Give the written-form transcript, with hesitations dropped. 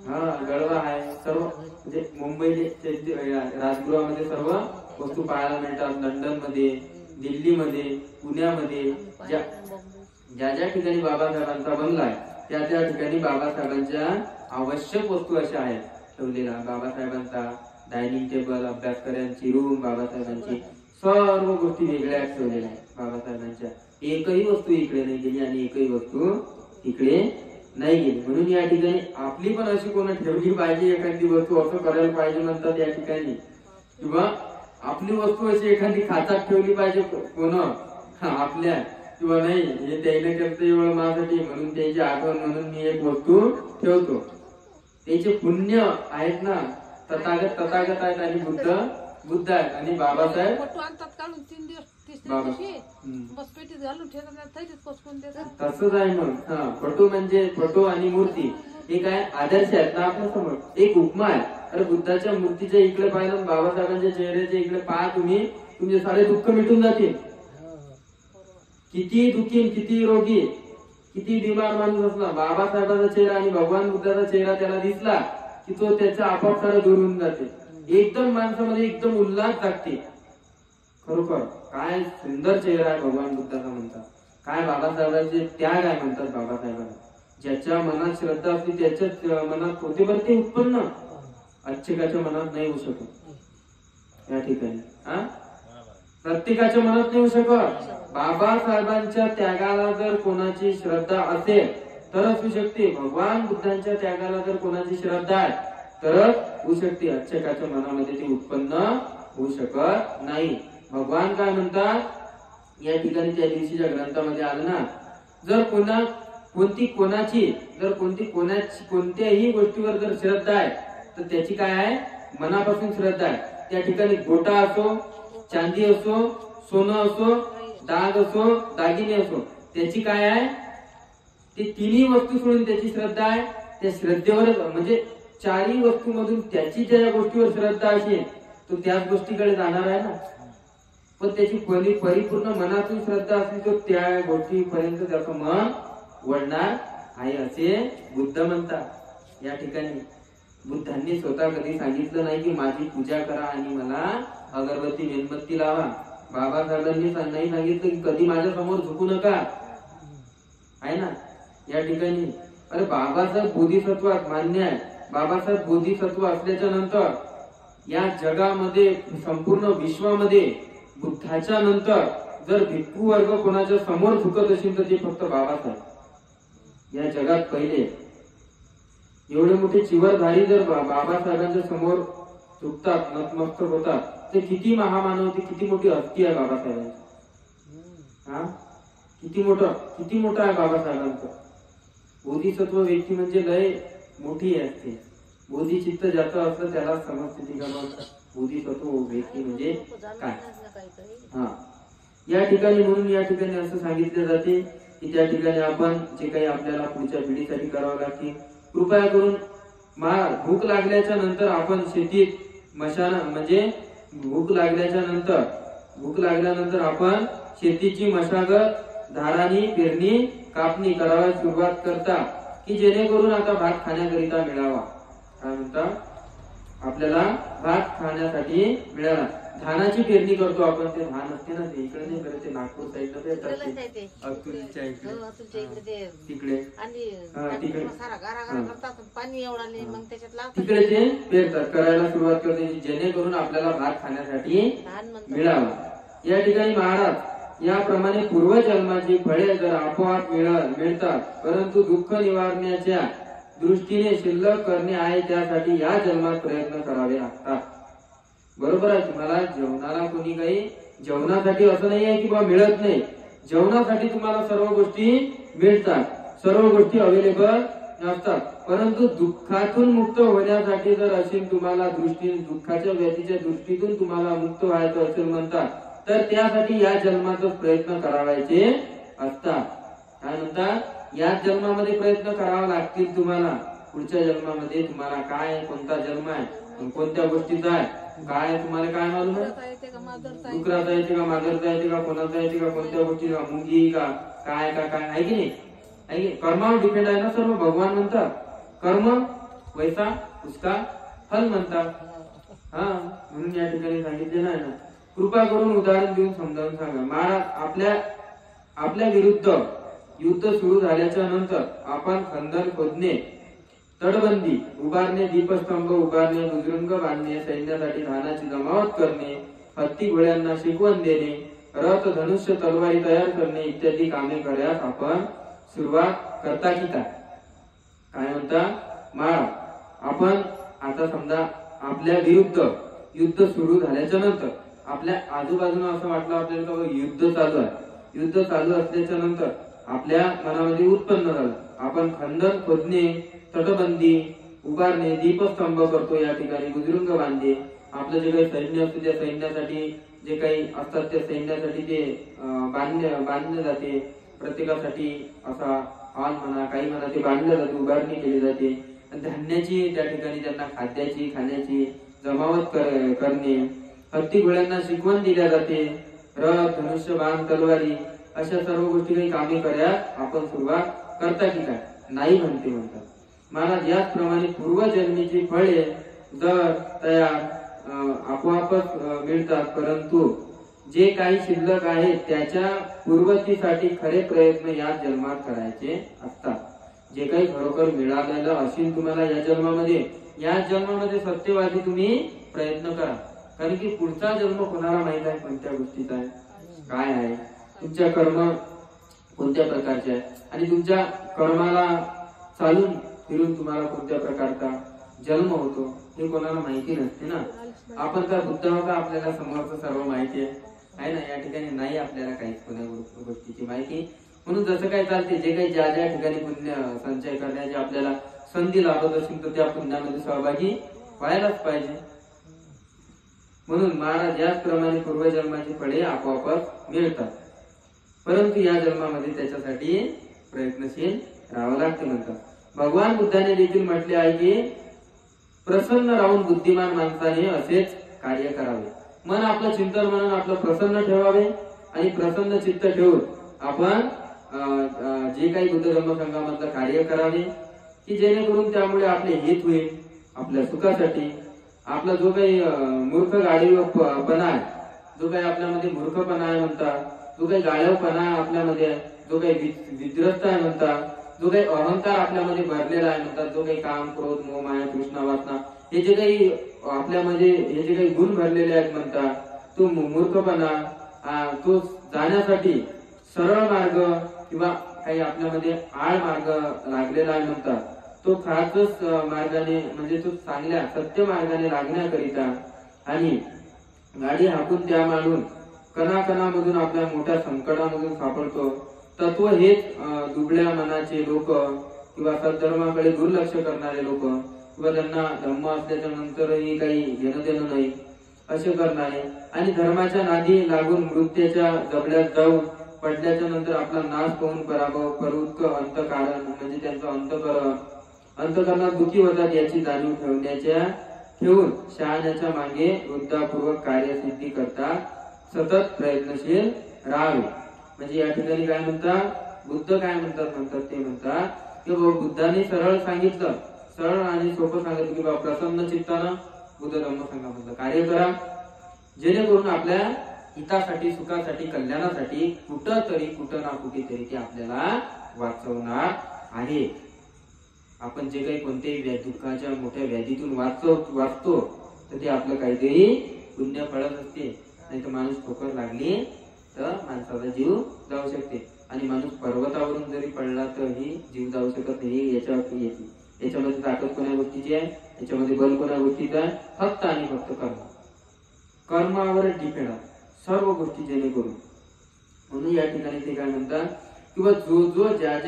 हा गळवा आहे सर्व, म्हणजे मुंबईला राजगृहामध्ये सर्व वस्तू पाहायला मिळतात. लंडन मध्ये, दिल्लीमध्ये, पुण्यामध्ये ज्या ज्या ठिकाणी बाबासाहेबांचा बंगला आहे त्या ठिकाणी बाबासाहेबांच्या आवश्यक वस्तू अशा आहेत ठेवलेल्या. बाबासाहेबांचा डायनिंग टेबल, अभ्यासकऱ्यांची रूम, बाबासाहेबांची सर्व गोष्टी वेगळ्या ठेवलेल्या आहेत बाबासाहेबांच्या. एकही वस्तू इकडे नाही गेली आणि एकही वस्तू इकडे नाही गेली. म्हणून या ठिकाणी आपली पण अशी कोण ठेवली पाहिजे एखादी वस्तू, असं करायला पाहिजे म्हणतात या ठिकाणी. किंवा आपली वस्तू अशी एखादी खाचात ठेवली पाहिजे कोण आपल्या, किंवा नाही हे त्याने करता एवढं माझ्यासाठी म्हणून त्याची आठवण म्हणून मी एक वस्तू ठेवतो. त्याचे पुण्य आहेत ना, तथागत आहेत आणि बुद्ध आहेत आणि बाबासाहेब तसंच आहे. मग हा फोटो म्हणजे फोटो आणि मूर्ती हे काय आदर्श आहेत ना आपल्या समोर, एक उपमा आहे. अरे बुद्धाच्या मूर्तीच्या इकडे पाहिलं, बाबासाहेबांच्या चेहऱ्याच्या इकडे पहा तुम्ही, तुमचे सारे दुःख मिटून जातील. किती दुःखी, किती रोगी, किती बिमार माणूस असला, बाबासाहेबांचा चेहरा आणि भगवान बुद्धाचा चेहरा त्याला दिसला की तो त्याचा आपोआप सारा दूर होऊन जाते. एकदम माणसामध्ये एकदम उल्हास जागते. खरोखर काय सुंदर चेहरा आहे भगवान बुद्धाचा म्हणतात. काय बाबासाहेबांचे त्याग आहे म्हणतात बाबासाहेबांना. ज्याच्या मनात श्रद्धा असते त्याच्याच मनात प्रतिभरती उत्पन्न, अच्छेकाच्या मनात नाही होऊ शकत. या ठिकाणी प्रत्येकाच्या मनात नाही होऊ शकत. बाबासाहेबांच्या त्यागाला जर कोणाची श्रद्धा असेल तरच होऊ शकते. भगवान बुद्धांच्या त्यागाला जर कोणाची श्रद्धा आहे तरच होऊ शकते. अच्छेकाच्या मनामध्ये ते उत्पन्न होऊ शकत नाही. भगवान काय म्हणतात या ठिकाणी त्या दिवशीच्या ग्रंथामध्ये आलं ना, जर कोणत्याही गोष्टीवर जर श्रद्धा आहे तर त्याची काय आहे, मनापासून श्रद्धा आहे. त्या ठिकाणी गोटा असो, चांदी असो, सोनं असो, डाग असो, दागिने असो, त्याची काय आहे, ते तिन्ही वस्तू सोडून त्याची श्रद्धा आहे. त्या श्रद्धेवर म्हणजे चारही वस्तूमधून त्याची ज्या गोष्टीवर श्रद्धा असेल तो त्याच गोष्टीकडे जाणार आहे ना. पण त्याची परिपूर्ण मनातून श्रद्धा असली तर त्या गोष्टीपर्यंत त्याचं मन वळणार आहे असे बुद्ध म्हणतात. या ठिकाणी बुद्धांनी स्वतः कधी सांगितलं नाही की माझी पूजा करा आणि मला अगरबत्ती मेणबत्ती लावा. बाबासाहेबांनी नाही सांगितलं की कधी माझ्या समोर झुकू नका, आहे ना. या ठिकाणी अरे बाबासाहेब बोधिसत्वात मान्य आहे. बाबासाहेब बोधिसत्व असल्याच्या नंतर या जगामध्ये, संपूर्ण विश्वामध्ये बुद्धाच्या नंतर जर भिक्खू वर्ग कोणाच्या समोर झुकत असेल तर ते फक्त बाबासाहेब या जगात पहिले. एवढे मोठे चिवरधारी जर बाबासाहेबांच्या समोर झुकतात, नतमस्तक होतात, ते किती महामानव, ते किती मोठी हस्ती आहे बाबासाहेबांची. किती मोठं आहे बाबासाहेबांचं. बोधिसत्व व्यक्ती म्हणजे लय मोठी असते. बोधिचित्त ज्याचं असतं त्याला समजते का बोधिसत्व व्यक्ती म्हणजे काय. या ठिकाणी म्हणून या ठिकाणी असं सांगितले जाते की त्या ठिकाणी आपण जे काही आपल्याला पुढच्या पिढीसाठी करावं लागते, कृपया करून भूक लागल्याच्या नंतर आपण शेतीत म्हणजे भूक लागल्यानंतर आपण शेतीची मशागत, धारानी, पेरणी, कापणी करायला सुरुवात करता की जेणेकरून आता भात खाण्याकरिता मिळावा. काय म्हणता, आपल्याला भात खाण्यासाठी मिळाला. धानाची पेरणी करतो आपण. ते धान असते ना, ते इकडे नाही करत, ते नागपूर साईडला पेरतात, अतुलच्या इकडे तिकडे तिकडे ते पेरतात, करायला सुरुवात करते जेणेकरून आपल्याला भात खाण्यासाठी मिळावा. या ठिकाणी महाराज याप्रमाणे पूर्वजन्माची फळे जर आपोआप मिळतात, परंतु दुःख निवारण्याच्या दृष्टीने शिल्लक करणे आहे त्यासाठी या जन्मात प्रयत्न करावे लागतात. बरोबर आहे. तुम्हाला जेवणाला कोणी काही जेवणासाठी असं नाही आहे की बा मिळत नाही. जेवणासाठी तुम्हाला सर्व गोष्टी मिळतात, सर्व गोष्टी अवेलेबल असतात. परंतु दुःखातून मुक्त होण्यासाठी जर असेल तुम्हाला दुःखाच्या व्याधीच्या दृष्टीतून तुम्हाला मुक्त व्हायचं असेल म्हणतात, तर त्यासाठी या जन्मातच प्रयत्न करावायचे असतात. काय म्हणतात, या जन्मामध्ये प्रयत्न करावा लागतील तुम्हाला. पुढच्या जन्मामध्ये तुम्हाला काय, कोणता जन्म आहे, कोणत्या गोष्टीचा आहे, काय तुम्हाला काय मालूम आहे. डुकराचा येते का, मांजरचा येते का, कोणाचा येते का, कोणत्या गोष्टी, मुंगी का, काय आहे की नाही. कर्मावर डिपेंड आहे ना सर्व. भगवान म्हणतात कर्म वैसा उसका फल म्हणतात. म्हणून या ठिकाणी सांगितलेलं आहे ना. कृपा करून उदाहरण देऊन समजावून सांगा. महाराज आपल्या विरुद्ध युद्ध सुरू झाल्याच्या नंतर आपण खंदन खोदणे, तटबंदी उभारणे, दीपस्तंभ उभारणे, बुजुर्ग बांधणे, सैन्यासाठी धानाची जमावट करणे, हत्ती घोड्यांना शिकवण देणे, रथ धनुष्य तलवारी तयार करणे इत्यादी कामे करण्यास आपण सुरुवात करता की काय म्हणता महाराज. आपण आता समजा आपल्या विरुद्ध युद्ध सुरू झाल्याच्या नंतर आपल्या आजूबाजूला असं वाटलं आपल्याला का युद्ध चालू आहे. युद्ध चालू असल्याच्या नंतर आपल्या मनामध्ये उत्पन्न झालं. आपण खंदन खोदणे, तटबंदी उभारणे, दीपस्तंभ करतो, या ठिकाणी बुजुर्ग बांधणे, आपलं जे काही सैन्य असतं त्या सैन्यासाठी जे काही असतात त्या सैन्यासाठी ते बांधले जाते. प्रत्येकासाठी असा हॉल म्हणा काही म्हणा ते बांधले जाते, उभारणी केली जाते. आणि धान्याची त्या ठिकाणी त्यांना खाण्याची जमावट करणे, हत्ती घोड्यांना शिकवण दिल्या जाते, रथ धनुष्य बाण तलवारी अशा सर्व गोष्टी काही कामे करण्यास आपण सुरुवात करता की काय नाही म्हणतात महाराज. याचप्रमाणे पूर्वजन्मीची फळे जर तयार आपोआपच मिळतात, परंतु जे काही शिल्लक आहे त्याच्या पूर्वतीसाठी खरे प्रयत्न या जन्मात करायचे असतात. जे काही खरोखर मिळालेलं असेल तुम्हाला या जन्मामध्ये सत्यवादी तुम्ही प्रयत्न करा. कारण की पुढचा जन्म कोणाला माहित आहे कोणत्या गोष्टीचा आहे, काय आहे, तुमच्या कर्म कोणत्या प्रकारचे आहे आणि तुमच्या कर्माला चालून फिरून तुम्हाला कोणत्या प्रकारचा जन्म होतो हे कोणाला माहिती नसते ना. आपण तर बुद्ध होता, आपल्याला समोरचं सर्व माहिती आहे ना. या ठिकाणी नाही आपल्याला काहीच कोणत्या गोष्टीची माहिती. म्हणून जसं काय चालते जे काही ज्या ठिकाणी पुण्य संचय करण्याची आपल्याला संधी लाभत असेल तर त्या पुण्यामध्ये सहभागी व्हायलाच पाहिजे. म्हणून महाराज याचप्रमाणे पूर्वजन्माची फळे आपोआपच मिळतात, परंतु या जन्मामध्ये त्याच्यासाठी प्रयत्नशील राहावं लागते म्हणतात. भगवान बुद्धाने देखील म्हटले आहे की प्रसन्न राहून बुद्धिमान माणसाने असेच कार्य करावे. मन आपलं चिंतन म्हणून आपलं प्रसन्न ठेवावे आणि प्रसन्न चित्त ठेवून आपण जे काही बुद्ध धम्म संघामधलं कार्य करावे की जेणेकरून त्यामुळे आपले हित होईल, आपल्या सुखासाठी. आपला जो काही मूर्ख गाडीपणा आहे, जो काही आपल्यामध्ये मूर्खपणा आहे म्हणतात, जो काही गाढवपणा आपल्यामध्ये आहे, जो काही विद्रस्त आहे म्हणतात, जो काही अहंकार आपल्यामध्ये भरलेला आहे म्हणतात, जो काही काम क्रोध मोह माया तृष्णा वासना हे जे काही आपल्यामध्ये हे जे काही गुण भरलेले आहेत म्हणतात, तो मूर्खपणा तो जाण्यासाठी सरळ मार्ग किंवा काही आपल्यामध्ये आळ मार्ग लागलेला आहे म्हणतात, तो खासच मार्गाने म्हणजे तो चांगल्या सत्य मार्गाने लागण्याकरिता आणि गाडी हाकून त्या मांडून कणाकणामधून आपल्या मोठ्या संकटामधून सापडतो. तत्व हेच दुबळ्या मनाचे लोक किंवा सद्धर्माकडे दुर्लक्ष करणारे लोक किंवा त्यांना धम्म असल्याच्या नंतरही काही घेणं देणं नाही असे करणारे आणि धर्माच्या नादी लागून मृत्यूच्या जबड्यात जाऊन पडल्याच्या नंतर आपला नाश पाहून पराभव प्रवृत्त अंतःकरण म्हणजे त्यांचं अंतःकरणात दुःखी होतात याची जाणीव ठेवून शहाण्याच्या मागे वृद्धापूर्वक कार्यसिद्धी करता सतत प्रयत्नशील राहावे. म्हणजे या ठिकाणी काय म्हणतात, बुद्ध काय म्हणतात ते म्हणतात की बुद्धाने सरळ सांगितलं, सरळ आणि सोपं सांगितलं की बाबा प्रसन्न चित्तानं बुद्ध धम्म संघामधलं कार्य करा, जेणेकरून आपल्या हितासाठी सुखासाठी कल्याणासाठी कुठं ना कुठेतरी ते आपल्याला वाचवणार आहे. आपण जे काही कोणत्याही दुःखाच्या मोठ्या व्याधीतून वाचतो तर ते आपलं काहीतरी पुण्य फळत असते. नाही तर माणूस ठोकर लागली तर माणसाचा जीव जाऊ शकते आणि माणूस पर्वतावरून जरी पडला तरी जीव जाऊ शकत नाही. याच्यामध्ये ताकद कोणा गोष्टीची आहे, याच्यामध्ये बल कोणा गोष्टीचं आहे, फक्त आणि फक्त कर्मावर डिपेंड आहे सर्व गोष्टी जेणेकरून. म्हणून या ठिकाणी ते काय म्हणतात किंवा जो ज्या